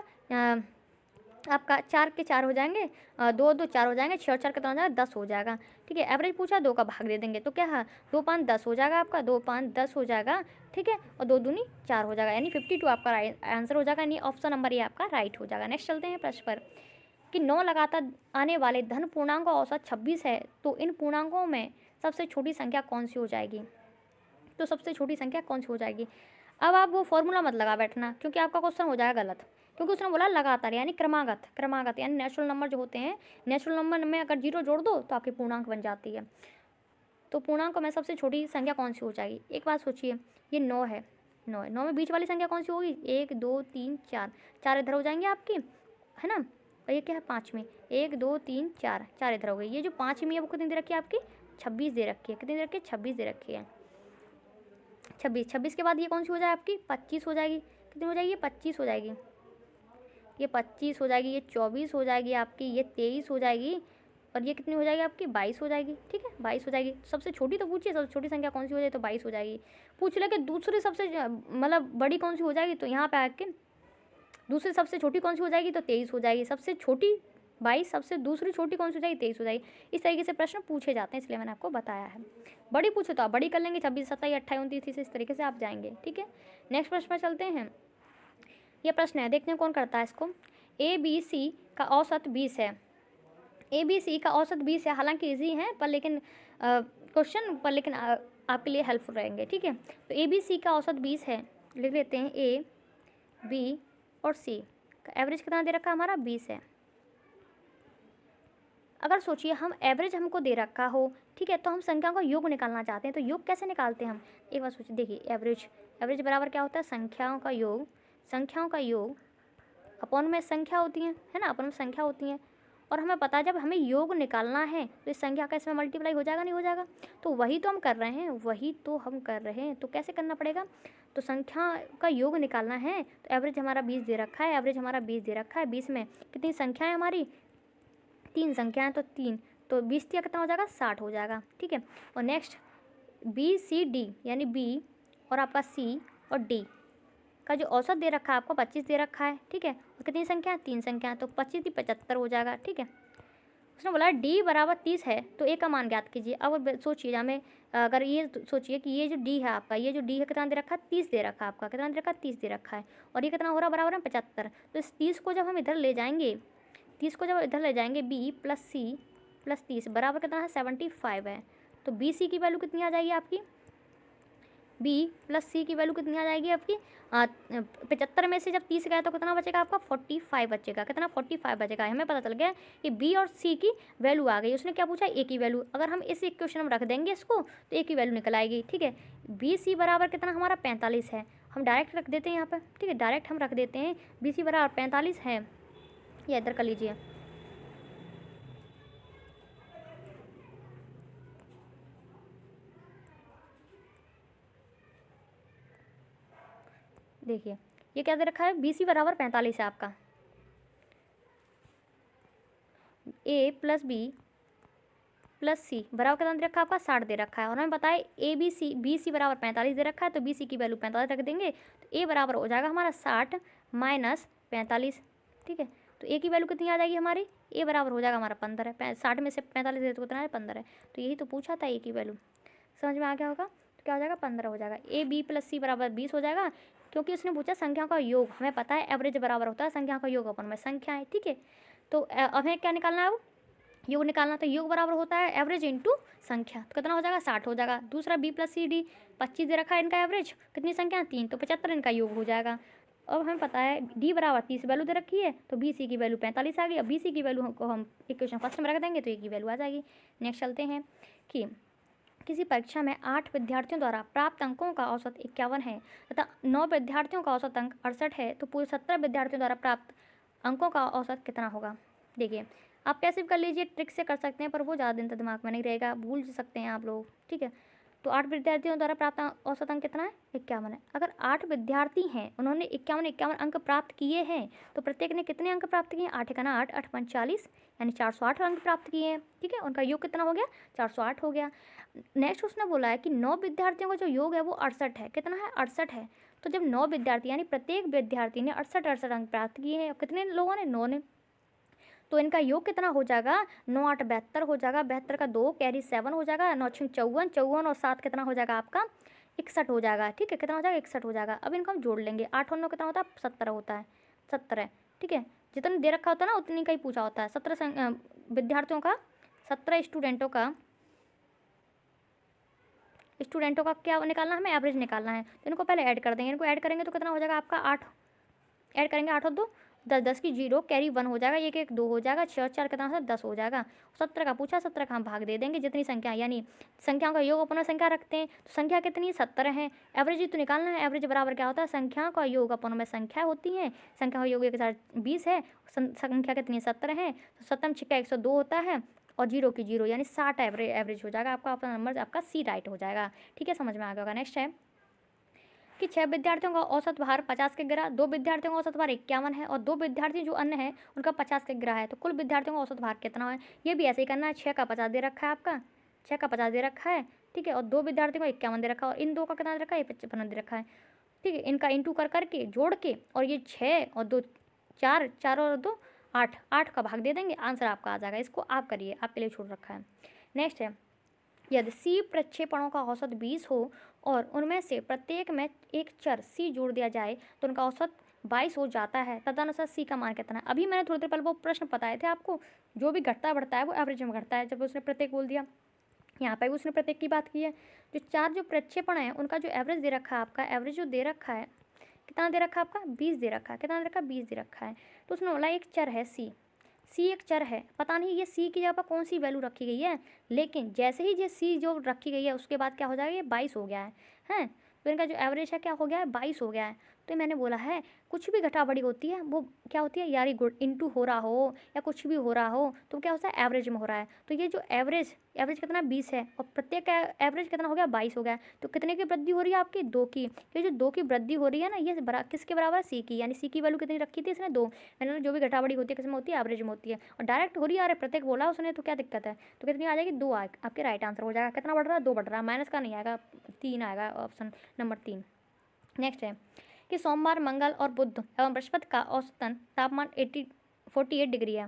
आपका 4 के 4 हो जाएंगे, 2 2 4 हो जाएंगे, 6 और 4 कितना हो जाएगा, 10 हो जाएगा, ठीक है। एवरेज पूछा, 2 का भाग दे देंगे, तो क्या है, 2 5 10 हो जाएगा आपका, 2 5 10 हो जाएगा, ठीक है। और 2 दूनी 4 हो जाएगा, यानी 52 आपका आंसर हो जाएगा, यानी ऑप्शन नंबर ये आपका राइट हो जाएगा। नेक्स्ट चलते हैं प्रश्न पर कि 9 लगातार आने वाले धन पूर्णांक का औसत 26 है, तो इन पूर्णांकों में सबसे छोटी संख्या कौन सी हो जाएगी। तो सबसे छोटी संख्या कौन सी हो जाएगी। अब आप वो फॉर्मूला मत लगा बैठना, क्योंकि आपका क्वेश्चन हो जाएगा गलत, क्योंकि उसने बोला लगातार यानी क्रमागत यानी नेचुरल नंबर जो होते हैं, नेचुरल नंबर में अगर 0 जोड़ दो तो आपकी पूर्णांक बन जाती है। तो पूर्णांक में सबसे छोटी संख्या कौन सी हो जाएगी। एक बात सोचिए, ये 9 है, 9 में बीच वाली संख्या कौन सी होगी, 1 2 3 4, 4 इधर हो जाएंगे आपकी, है ना। और ये क्या है, 5वीं, 1 2 3 4, 4 इधर हो गई। ये जो 5वीं है वो कितनी दे रखी है आपकी, 26 दे रखी है, कितनी दे रखी है, 26 दे रखी है, 26 के बाद ये कौन सी हो जाए आपकी, 25 हो जाएगी, कितनी हो जाएगी, ये 25 हो जाएगी, ये 25 हो जाएगी, ये 24 हो जाएगी आपकी, ये 23 हो जाएगी, और ये कितनी हो जाएगी आपकी, 22 हो जाएगी। ठीक है, 22 हो जाएगी। सबसे छोटी तो पूछिए, सबसे छोटी संख्या कौन सी हो जाएगी, तो 22 हो जाएगी। पूछ ले कि दूसरी सबसे मतलब बड़ी कौन सी हो जाएगी, तो यहाँ पे आके दूसरी सबसे छोटी कौन सी हो जाएगी, तो 23 हो जाएगी। सबसे छोटी 22, सबसे दूसरी छोटी कौन सी हो जाएगी, 23 हो जाएगी। इस तरीके से प्रश्न पूछे जाते हैं, इसलिए मैंने आपको बताया है। बड़ी पूछे तो आप बड़ी कर लेंगे, 26, 27, 28, 29, इस तरीके से आप जाएंगे। ठीक है, नेक्स्ट प्रश्न पर चलते हैं। ये प्रश्न है, देखते हैं कौन करता है इसको। ABC का औसत 20 है। ABC का औसत 20 है, हालांकि ईजी है पर लेकिन क्वेश्चन पर लेकिन आपके लिए हेल्पफुल रहेंगे। ठीक है, तो ABC का औसत 20 है, लिख लेते हैं। A, B और C का एवरेज कितना दे रखा है हमारा, 20 है। अगर सोचिए हम एवरेज हमको दे रखा हो, ठीक है, तो हम संख्या का योग निकालना चाहते हैं, तो योग कैसे निकालते हैं हम, एक बार सोचिए। देखिए एवरेज बराबर क्या होता है, संख्याओं का योग अपॉन में संख्या होती है ना, अपॉन में संख्या होती है। और हमें पता है जब हमें योग निकालना है तो इस संख्या का इसमें मल्टीप्लाई हो जाएगा, नहीं हो जाएगा। तो वही तो हम कर रहे हैं, तो कैसे करना पड़ेगा, तो संख्या का योग निकालना है। तो एवरेज हमारा 20 दे रखा है, 20 में कितनी संख्या है हमारी, 3 संख्याएँ, तो 3, तो 20 दिया कितना हो जाएगा, 60 हो जाएगा। ठीक है, और नेक्स्ट BCD यानी B और आपका C और D का जो औसत दे रखा है आपको 25 दे रखा है। ठीक है, और कितनी संख्या, 3 संख्या, तो 25 × 75 हो जाएगा। ठीक है, उसने बोला D बराबर 30 है, तो A का मान ज्ञात कीजिए। अब सोचिए हमें, अगर ये सोचिए कि ये जो D है आपका, ये जो D है कितना दे रखा है, 30 दे रखा है आपका, कितना दे रखा है, 30 दे रखा है, और ये कितना हो रहा है, बराबर है 75। तो इस 30 को जब हम इधर ले जाएंगे, B + C + 30 बराबर कितना है, 75 है। तो BC की वैल्यू कितनी आ जाएगी आपकी, B + C की वैल्यू कितनी आ जाएगी आपकी, 75 में से जब 30 गया तो कितना बचेगा आपका, 45 बचेगा। कितना, 45 बचेगा। हमें पता चल गया कि B और C की वैल्यू आ गई। उसने क्या पूछा, A की वैल्यू। अगर हम इस इक्वेशन में रख देंगे इसको तो A की वैल्यू निकल आएगी। ठीक है, BC बराबर कितना हमारा 45 है, हम डायरेक्ट रख देते हैं यहाँ पर। ठीक है, डायरेक्ट हम रख देते हैं, BC बराबर 45 है, ये इधर कर लीजिए। देखिए ये क्या दे रखा है, BC बराबर 45 है आपका, A + B + C बराबर कितना दे रखा है आपका, 60 दे रखा है। और हमें बताए BC बराबर 45 दे रखा है, तो BC की वैल्यू 45 रख देंगे, तो A बराबर हो जाएगा हमारा 60 - 45। ठीक है, तो A की वैल्यू कितनी आ जाएगी हमारी, A बराबर हो जाएगा हमारा 15 है। 60 में से 45 दे तो कितना है, 15 है। तो यही तो पूछा था, A की वैल्यू समझ में आ गया होगा। तो क्या हो जाएगा, 15 हो जाएगा। AB + C बराबर 20 हो जाएगा, क्योंकि उसने पूछा संख्या का योग। हमें पता है एवरेज बराबर होता है संख्या का योग अपन में संख्या है। ठीक है, तो हमें क्या निकालना है, अब योग निकालना। तो योग बराबर होता है एवरेज इंटू संख्या, तो कितना हो जाएगा, 60 हो जाएगा। दूसरा B + C D 25 दे रखा है, इनका एवरेज कितनी संख्या, 3, तो 75 इनका योग हो जाएगा। अब हमें पता है D बराबर 30 वैल्यू दे रखी है, तो BC की वैल्यू 45 आ गई। अब BC की वैल्यू को हम इक्वेशन फर्स्ट में रख देंगे तो A की वैल्यू आ जाएगी। नेक्स्ट चलते हैं कि किसी परीक्षा में 8 विद्यार्थियों द्वारा प्राप्त अंकों का औसत 51 है तथा 9 विद्यार्थियों का औसत अंक 68 है, तो पूरे 17 विद्यार्थियों द्वारा प्राप्त अंकों का औसत कितना होगा। देखिए आप कैसे भी कर लीजिए, ट्रिक से कर सकते हैं, पर वो ज़्यादा दिन तक दिमाग में नहीं रहेगा, भूल सकते हैं आप लोग। ठीक है, तो 8 विद्यार्थियों द्वारा प्राप्त औसत अंक कितना है, 51 है। अगर 8 विद्यार्थी हैं, उन्होंने 51 अंक प्राप्त किए हैं, तो प्रत्येक ने कितने अंक प्राप्त किए हैं, 8 × 8 = 8 × 40 यानी 408 अंक प्राप्त किए हैं। ठीक है, उनका योग कितना हो गया, 408 हो गया। नेक्स्ट उसने बोला है कि 9 विद्यार्थियों का जो योग है वो 68 है। कितना है, 68 है। तो जब 9 विद्यार्थी यानी प्रत्येक विद्यार्थी ने 68 अंक प्राप्त किए हैं, कितने लोगों ने, 9 ने, तो इनका योग कितना हो जाएगा, 9 × 8 = 72 हो जाएगा। 72 का 2 कैरी 7 हो जाएगा, 9 × 6 = 54, 54 और 7 कितना हो जाएगा आपका, 61 हो जाएगा। ठीक है, कितना हो जाएगा, 61 हो जाएगा। अब इनको हम जोड़ लेंगे, 8 और 9 कितना होता है, 17 होता है, 17। ठीक है, जितना दे रखा होता है ना उतनी का ही पूछा होता है। 17 विद्यार्थियों का, 17 स्टूडेंटों का क्या निकालना है, हमें एवरेज निकालना है। तो इनको पहले ऐड कर देंगे, इनको ऐड करेंगे तो कितना हो जाएगा आपका, 8 ऐड करेंगे, 8 और 2 10, 10 की 0 कैरी 1 हो जाएगा, 1 1 2 हो जाएगा, 6 4 कितना होता है, 10 हो जाएगा। 17 का पूछा, 17 का हम भाग दे देंगे जितनी संख्या, यानी संख्याओं का योग अपना संख्या रखते हैं, तो संख्या कितनी, 17 है। एवरेज ही तो निकालना है, एवरेज बराबर क्या होता है, संख्याओं का योग अपन में संख्या होती है, संख्या का योग 1020 है, संख्या कितनी 17 है, तो 17 × 6 = 102 होता है, और 0 की 0 यानी 60 एवरेज हो जाएगा आपका। आपका नंबर आपका सी राइट हो जाएगा। ठीक है, समझ में आ गया होगा। नेक्स्ट है कि 6 विद्यार्थियों का औसत भार 50 के गिरा, 2 विद्यार्थियों का औसत भार 51 है और 2 विद्यार्थी जो अन्य है उनका 50 के गिरा है, तो कुल विद्यार्थियों का औसत भार कितना है? ये भी ऐसे ही करना है। 6 का 50 दे रखा है आपका, 6 का 50 दे रखा है, ठीक है, और 2 विद्यार्थियों का 51 दे रखा है और इन 2 का कितना दे रखा है? 55 दे रखा है। ठीक है, इनका इंटू कर करके जोड़ के और ये 6 और 2 4, 4 और 2 8, 8 का भाग दे देंगे, आंसर आपका आ जाएगा। इसको आप करिए, आपके लिए छोड़ रखा है। नेक्स्ट है यदि सी प्रक्षेपणों का औसत 20 हो और उनमें से प्रत्येक में एक चर सी जोड़ दिया जाए तो उनका औसत 22 हो जाता है, तदनुसार सी का मान कितना है? अभी मैंने थोड़ी देर पहले वो प्रश्न बताए थे आपको, जो भी घटता बढ़ता है वो एवरेज में घटता है, जब उसने प्रत्येक बोल दिया। यहाँ पर भी उसने प्रत्येक की बात की है। जो 4 जो प्रक्षेपण है उनका जो एवरेज दे रखा है आपका, एवरेज जो दे रखा है कितना दे रखा है आपका? 20 दे रखा है। कितना दे रखा है? 20 दे रखा है। तो उसने बोला एक चर है सी, सी एक चर है, पता नहीं ये सी की जगह पर कौन सी वैल्यू रखी गई है, लेकिन जैसे ही ये सी जो रखी गई है उसके बाद क्या हो जाएगा? ये 22 हो गया है, हैं? तो इनका जो एवरेज है क्या हो गया है? 22 हो गया है। तो मैंने बोला है कुछ भी घटा बढ़ी होती है वो क्या होती है यार, इंटू हो रहा हो या कुछ भी हो रहा हो तो क्या होता है? एवरेज में हो रहा है। तो ये जो एवरेज एवरेज कितना 20 है और प्रत्येक का एवरेज कितना हो गया? 22 हो गया है। तो कितने की वृद्धि हो रही है आपकी? 2 की। ये जो 2 की वृद्धि हो रही है ना, ये किसके बराबर है? सी की। यानी सी की वैल्यू कितनी रखी थी इसने? 2। मैंने जो भी घटा बढ़ी होती है किसमें होती है? एवरेज में होती है। और डायरेक्ट हो रही है, अरे प्रत्येक बोला उसने, तो क्या दिक्कत है? तो कितनी आ जाएगी? 2 आपके राइट आंसर हो जाएगा। कितना बढ़ रहा है? 2 बढ़ रहा है, माइनस का नहीं आएगा, 3 आएगा, ऑप्शन नंबर 3। नेक्स्ट है कि सोमवार, मंगल और बुध एवं बृहस्पति का औसतन तापमान 48 डिग्री है।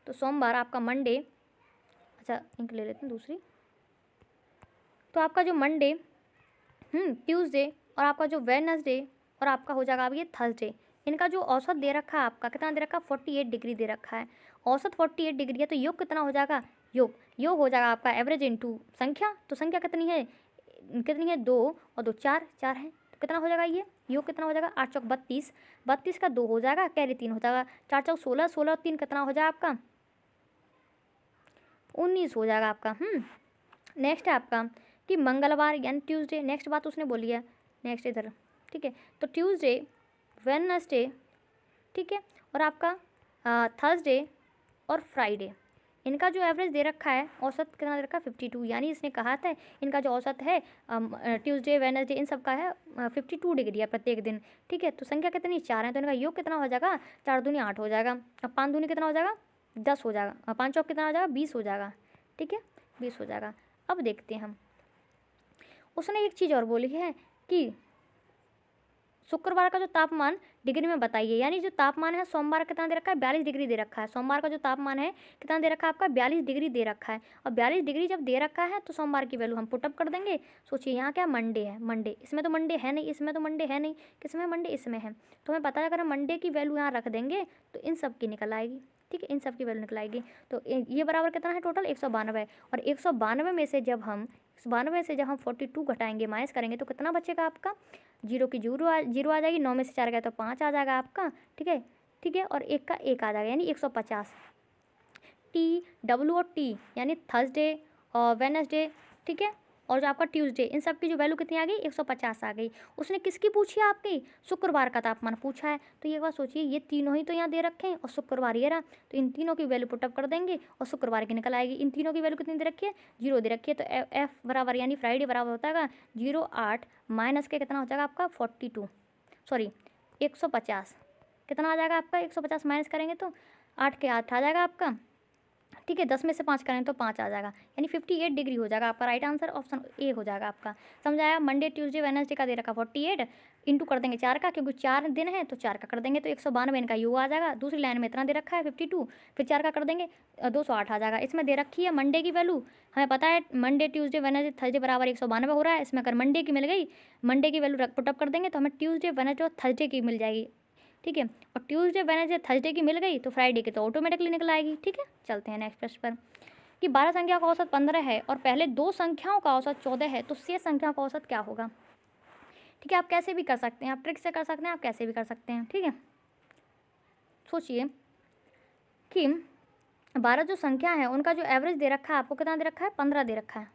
तो सोमवार आपका मंडे, अच्छा इंक ले लेते हैं दूसरी, तो आपका जो मंडे, ट्यूसडे और आपका जो वेडनेसडे और आपका हो जाएगा अब ये थर्सडे, इनका जो औसत दे रखा है आपका कितना दे रखा है? 48 डिग्री दे रखा है। औसत 48 डिग्री है तो योग कितना हो जाएगा? योग हो जाएगा आपका एवरेज इंटू संख्या। तो संख्या कितनी है? 2 और 2 4 4 है, तो कितना हो जाएगा? ये योग कितना हो जाएगा? 8 चौक 32, 32 का 2 हो जाएगा, कैरी 3 हो जाएगा, 4 चौक 16, 16 और 3 कितना हो जाएगा आपका? 19 हो जाएगा आपका। नेक्स्ट है आपका कि मंगलवार यानी ट्यूसडे, नेक्स्ट बात उसने बोली है, नेक्स्ट इधर, ठीक है। तो ट्यूसडे, वेडनेसडे, ठीक है, और आपका थर्सडे और फ्राइडे, इनका जो एवरेज दे रखा है औसत कितना दे रखा है? 52। यानी इसने कहा था इनका जो औसत है ट्यूसडे वेडनेसडे इन सब का है 52 डिग्री है प्रत्येक दिन, ठीक है। तो संख्या कितनी? 4 है, तो इनका योग कितना हो जाएगा? 4 दूनी 8 हो जाएगा, अब 5 दूनी कितना हो जाएगा? 10 हो जाएगा, 5 चौक कितना हो जाएगा? 20 हो जाएगा, ठीक है, 20 हो जाएगा। अब देखते हैं हम, उसने एक चीज़ और बोली है कि शुक्रवार का जो तापमान डिग्री में बताइए। यानी जो तापमान है सोमवार का कितना दे रखा है? 42 डिग्री दे रखा है। सोमवार का जो तापमान है कितना दे रखा है आपका? 42 डिग्री दे रखा है। और 42 डिग्री जब दे रखा है तो सोमवार की वैल्यू हम पुटअप कर देंगे। सोचिए यहाँ क्या मंडे है, मंडे, इसमें तो मंडे है नहीं, इसमें तो मंडे है नहीं, किसमें मंडे? इसमें है। तो हमें पता है अगर हम मंडे की वैल्यू यहाँ रख देंगे तो इन सब की निकल आएगी, ठीक है, इन सब की वैल्यू निकल आएगी। तो ये बराबर कितना है टोटल? 192। और 192 में से जब हम 42 घटाएंगे, माइनस करेंगे तो कितना बचेगा आपका? 0 की 0 आ जाएगी, 9 में से 4 गया तो 5 आ जाएगा आपका, ठीक है, ठीक है, और 1 का 1 आ जाएगा, यानी 150। टी, डब्ल्यू और टी यानी थर्सडे और वेडनेसडे, ठीक है, और जो आपका ट्यूसडे, इन सब की जो वैल्यू कितनी आ गई? 150 आ गई। उसने किसकी पूछी है? आपकी शुक्रवार का तापमान पूछा है। तो ये बात सोचिए, ये तीनों ही तो यहाँ दे रखे हैं और शुक्रवार ये रहा, तो इन तीनों की वैल्यू पुटअप कर देंगे और शुक्रवार की निकल आएगी। इन तीनों की वैल्यू कितनी दे रखी है? 0 दे रखी है। तो एफ बराबर यानी फ्राइडे बराबर होता है 08 माइनस के कितना हो जाएगा आपका? 42, सॉरी 150, कितना आ जाएगा आपका? 150 माइनस करेंगे तो 8 के 8 आ जाएगा आपका, ठीक है, 10 में से 5 करें तो 5 आ जाएगा, यानी 58 डिग्री हो जाएगा आपका। राइट आंसर ऑप्शन ए हो जाएगा आपका। समझाया? मंडे ट्यूसडे वेडनेसडे का दे रखा 48, इंटू कर देंगे 4 का, क्योंकि 4 दिन है तो 4 का कर देंगे तो 192 इनका यू आ जाएगा। दूसरी लाइन में इतना दे रखा है 52, फिर 4 का कर देंगे 208 आ जाएगा। इसमें दे रखी है मंडे की वैल्यू, हमें पता है मंडे ट्यूसडे वेडनेसडे थर्सडे बराबर 192 हो रहा है। इसमें अगर मंडे की मिल गई, मंडे की वैल्यू पुटअप कर देंगे तो हमें ट्यूसडे वेडनेसडे और थर्सडे की मिल जाएगी, ठीक है। और ट्यूसडे वेडनेसडे थर्सडे की मिल गई तो फ्राइडे की तो ऑटोमेटिकली निकल आएगी, ठीक है। चलते हैं नेक्स्ट प्रश्न पर कि 12 संख्या का औसत 15 है और पहले 2 संख्याओं का औसत 14 है, तो शेष संख्या का औसत क्या होगा? ठीक है, आप कैसे भी कर सकते हैं, आप ट्रिक से कर सकते हैं, आप कैसे भी कर सकते हैं, ठीक है। सोचिए कि 12 जो संख्या है उनका जो एवरेज दे रखा है आपको कितना दे रखा है? 15 दे रखा है,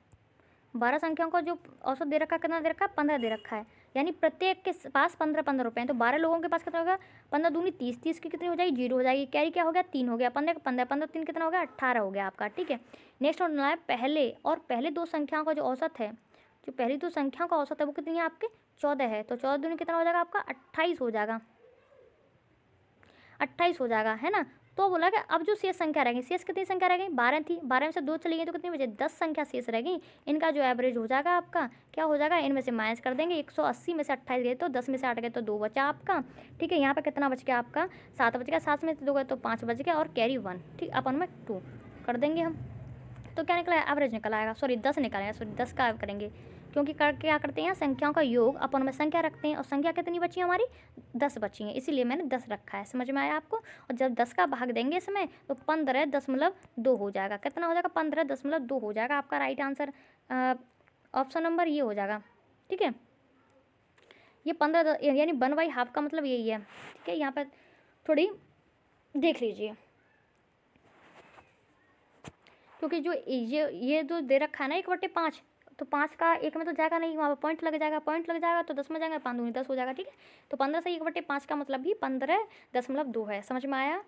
12 संख्याओं का जो औसत दे रखा है, कितना दे रखा है, 15 दे रखा है। यानी प्रत्येक के पास 15-15 रुपये हैं, तो 12 लोगों के पास कितना होगा, 15 दूनी 30, 30 की कितनी हो जाएगी, 0 हो जाएगी। कैरी क्या हो गया, 3 हो गया, 15 का 15, 15 3 कितना हो गया, 18 हो गया आपका। ठीक है, नेक्स्ट होना है पहले दो संख्याओं का जो औसत है, जो पहली दो संख्याओं का औसत है वो कितनी है आपके, 14 है। तो 14 दूनी कितना हो जाएगा आपका, 28 हो जाएगा, 28 हो जाएगा, है ना। तो बोला कि अब जो शेष संख्या रहेगी, शेष कितनी संख्या रह गई, 12 थी, 12 में से 2 चली गई तो कितनी बचे, 10 संख्या शेष रह गई। इनका जो एवरेज हो जाएगा आपका, क्या हो जाएगा, इनमें से माइनस कर देंगे। 180 में से 28 गए तो 10 में से 8 गए तो 2 बचा आपका। ठीक है, यहाँ पे कितना बच गया आपका, 7 बच गया, 7 में से 2 गए तो 5 बच गया, और कैरी 1। ठीक, अपन में 2 कर देंगे हम, तो क्या निकला, एवरेज निकल आएगा। सॉरी 10 निकलेगा, सॉरी 10 का करेंगे, क्योंकि क्या करते हैं, संख्याओं का योग अपन में संख्या रखते हैं, और संख्या कितनी बची है हमारी, 10 बची है, इसीलिए मैंने 10 रखा है। समझ में आया आपको। और जब 10 का भाग देंगे इसमें तो 15.2 हो जाएगा। कितना हो जाएगा, 15.2 हो जाएगा आपका राइट आंसर। ऑप्शन नंबर ये हो जाएगा। ठीक है, ये 15 यानी 1/2 का मतलब यही है। ठीक है, यहाँ पर थोड़ी देख लीजिए, क्योंकि जो ये जो दे रखा है ना 1/5, तो 5 का 1 में तो जाएगा नहीं, वहाँ पर पॉइंट लग जाएगा, पॉइंट लग जाएगा तो 10 में जाएगा, 5 दूनी 10 हो जाएगा। ठीक है, तो 15 से 1/5 का मतलब भी 15.2 है। समझ में आया।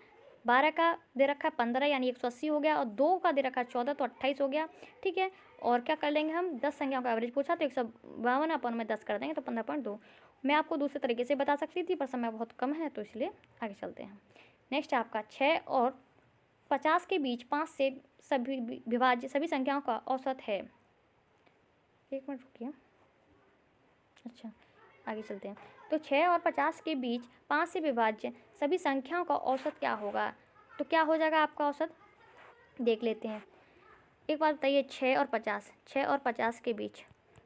12 का दे रखा है 15 यानी 180 हो गया, और 2 का दे रखा है 14 तो 28 हो गया। ठीक है, और क्या कर लेंगे हम, 10 संख्याओं का एवरेज पूछा तो 152 अपन में 10 कर देंगे तो 15.2। मैं आपको दूसरे तरीके से बता सकती थी पर समय बहुत कम है, तो इसलिए आगे चलते हैं। नेक्स्ट आपका 6 और 50 के बीच 5 से सभी विभाज्य सभी संख्याओं का औसत है। एक मिनट रुकिए, अच्छा आगे चलते हैं। तो 6 और 50 के बीच 5 से विभाज्य सभी संख्याओं का औसत क्या होगा, तो क्या हो जाएगा आपका औसत, देख लेते हैं। एक बात बताइए, 6 और 50 के बीच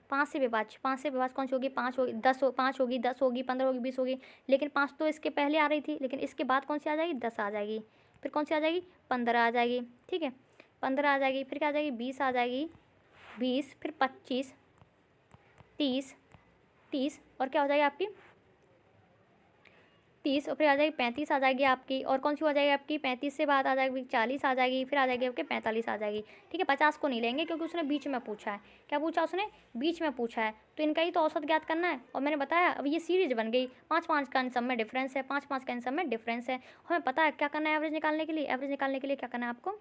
5 से विभाज्य, 5 से विभाज्य कौन सी होगी, 5 होगी, 5 होगी, 10 होगी, 15 होगी, 20 होगी। लेकिन 5 तो इसके पहले आ रही थी, लेकिन इसके बाद कौन सी आ जाएगी, 10 आ जाएगी। फिर कौन सी आ जाएगी, 15 आ जाएगी। ठीक है, 15 आ जाएगी, फिर क्या आ जाएगी, 20 आ जाएगी, 20, फिर 25, 30, 30, और क्या हो जाएगी आपकी 30, और फिर आ जाएगी 35 आ जाएगी आपकी, और कौन सी हो जाएगी आपकी 35 से बाद आ जाएगी 40 आ जाएगी, फिर आ जाएगी आपके 45 आ जाएगी। ठीक है, 50 को नहीं लेंगे क्योंकि उसने बीच में पूछा है। क्या पूछा उसने, बीच में पूछा है, तो इनका ही तो औसत ज्ञात करना है। और मैंने बताया अब ये सीरीज बन गई, 5-5 का इन सब में डिफरेंस है, 5-5 का इन सब में डिफरेंस है। हमें पता है क्या करना है, एवरेज निकालने के लिए, एवरेज निकालने के लिए क्या करना है आपको,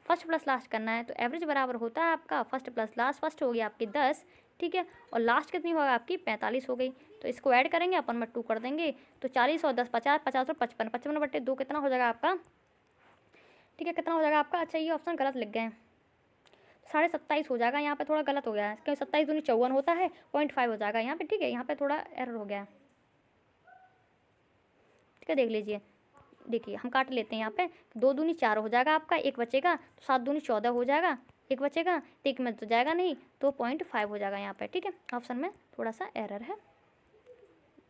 फर्स्ट प्लस लास्ट करना है। तो एवरेज बराबर होता है आपका फर्स्ट प्लस लास्ट, फर्स्ट होगी आपकी 10, ठीक है, और लास्ट कितनी होगा आपकी 45 हो गई। तो इसको ऐड करेंगे अपन में 2 कर देंगे, तो 40 और 10 50, 50 और 55, 55/2 कितना हो जाएगा आपका, ठीक है, कितना हो जाएगा आपका, अच्छा ये ऑप्शन गलत लिख गए, 27.5 हो जाएगा। यहाँ पे थोड़ा गलत हो गया है, क्योंकि 27 दूनी 54 होता है, 0.5 हो जाएगा यहाँ पे। ठीक है, यहाँ पे थोड़ा एरर हो गया है। ठीक है, देख लीजिए, देखिए हम काट लेते हैं यहाँ पे, 2 दूनी 4 हो जाएगा आपका, एक बचेगा, तो 7 दूनी 14 हो जाएगा, एक बचेगा तो एक में तो जाएगा नहीं, तो 0.5 हो जाएगा यहाँ पे। ठीक है, ऑप्शन में थोड़ा सा एरर है।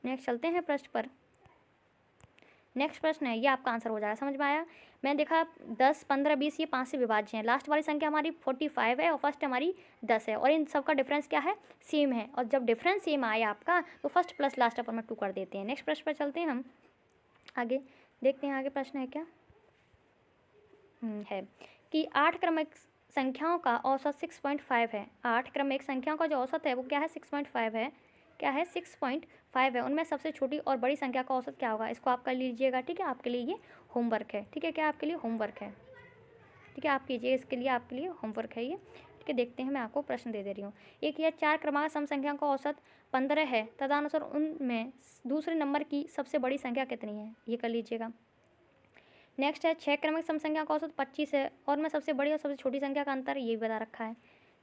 नेक्स्ट चलते हैं प्रश्न पर। नेक्स्ट प्रश्न है, ये आपका आंसर हो जाएगा, समझ में आया। मैंने देखा 10, 15, 20 ये 5 से विभाज्य हैं। लास्ट वाली संख्या हमारी 45 है और फर्स्ट हमारी 10 है, और इन सब का डिफरेंस क्या है, सेम है। और जब डिफरेंस सेम आया आपका तो फर्स्ट प्लस लास्ट अपन में 2 कर देते हैं। नेक्स्ट प्रश्न पर चलते हैं हम आगे, देखते हैं आगे प्रश्न है क्या है कि 8 क्रमिक संख्याओं का औसत 6.5 है। 8 क्रमिक संख्याओं का जो औसत है वो क्या है, 6.5 है। क्या है, 6.5 है। उनमें सबसे छोटी और बड़ी संख्या का औसत क्या होगा, इसको आप कर लीजिएगा। ठीक है, आपके लिए ये होमवर्क है। ठीक है, क्या आपके लिए होमवर्क है, ठीक है, आप कीजिए, इसके लिए आपके लिए होमवर्क है ये। ठीक है, देखते हैं, मैं आपको प्रश्न दे रही हूँ। एक यह 4 क्रमांक सम संख्याओं का औसत 15 है, तदनुसार उनमें दूसरे नंबर की सबसे बड़ी संख्या कितनी है, ये कर लीजिएगा। नेक्स्ट है 6 क्रमिक सम संख्या का औसत 25 है, और मैं सबसे बड़ी और सबसे छोटी संख्या का अंतर ये भी बता रखा है।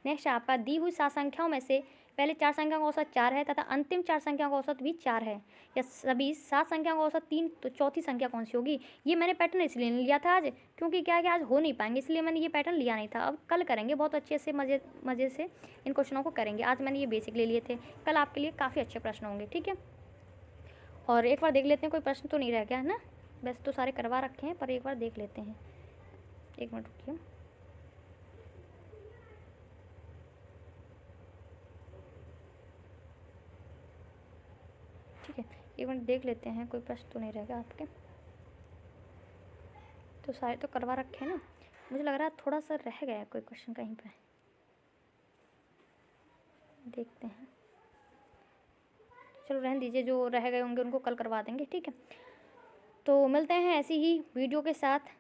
नेक्स्ट है आपका दी हुई 7 संख्याओं में से पहले 4 संख्याओं का औसत 4 है तथा अंतिम 4 संख्याओं का औसत भी 4 है, या सभी 7 संख्याओं का औसत 3, तो चौथी संख्या कौन सी होगी। ये मैंने पैटर्न इसलिए नहीं लिया था आज, क्योंकि क्या है कि आज हो नहीं पाएंगे, इसलिए मैंने ये पैटर्न लिया नहीं था। अब कल करेंगे, बहुत अच्छे से मज़े से इन क्वेश्चनों को करेंगे। आज मैंने ये बेसिक ले लिए थे, कल आपके लिए काफ़ी अच्छे प्रश्न होंगे। ठीक है, और एक बार देख लेते हैं कोई प्रश्न तो नहीं रह गया है ना, वैसे तो सारे करवा रखे हैं, पर एक बार देख लेते हैं। एक मिनट रुकिए, ठीक है, एक मिनट देख लेते हैं कोई प्रश्न तो नहीं रहेगा आपके, तो सारे तो करवा रखे हैं ना। मुझे लग रहा है थोड़ा सा रह गया है कोई क्वेश्चन कहीं पे। देखते हैं, चलो रहने दीजिए, जो रह गए होंगे उनको कल करवा देंगे, ठीक है। तो मिलते हैं ऐसी ही वीडियो के साथ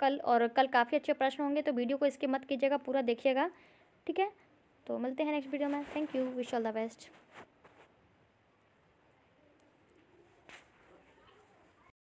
कल, और कल काफ़ी अच्छे प्रश्न होंगे, तो वीडियो को स्किप मत कीजिएगा, पूरा देखिएगा, ठीक है। तो मिलते हैं नेक्स्ट वीडियो में। Thank you, wish all the best.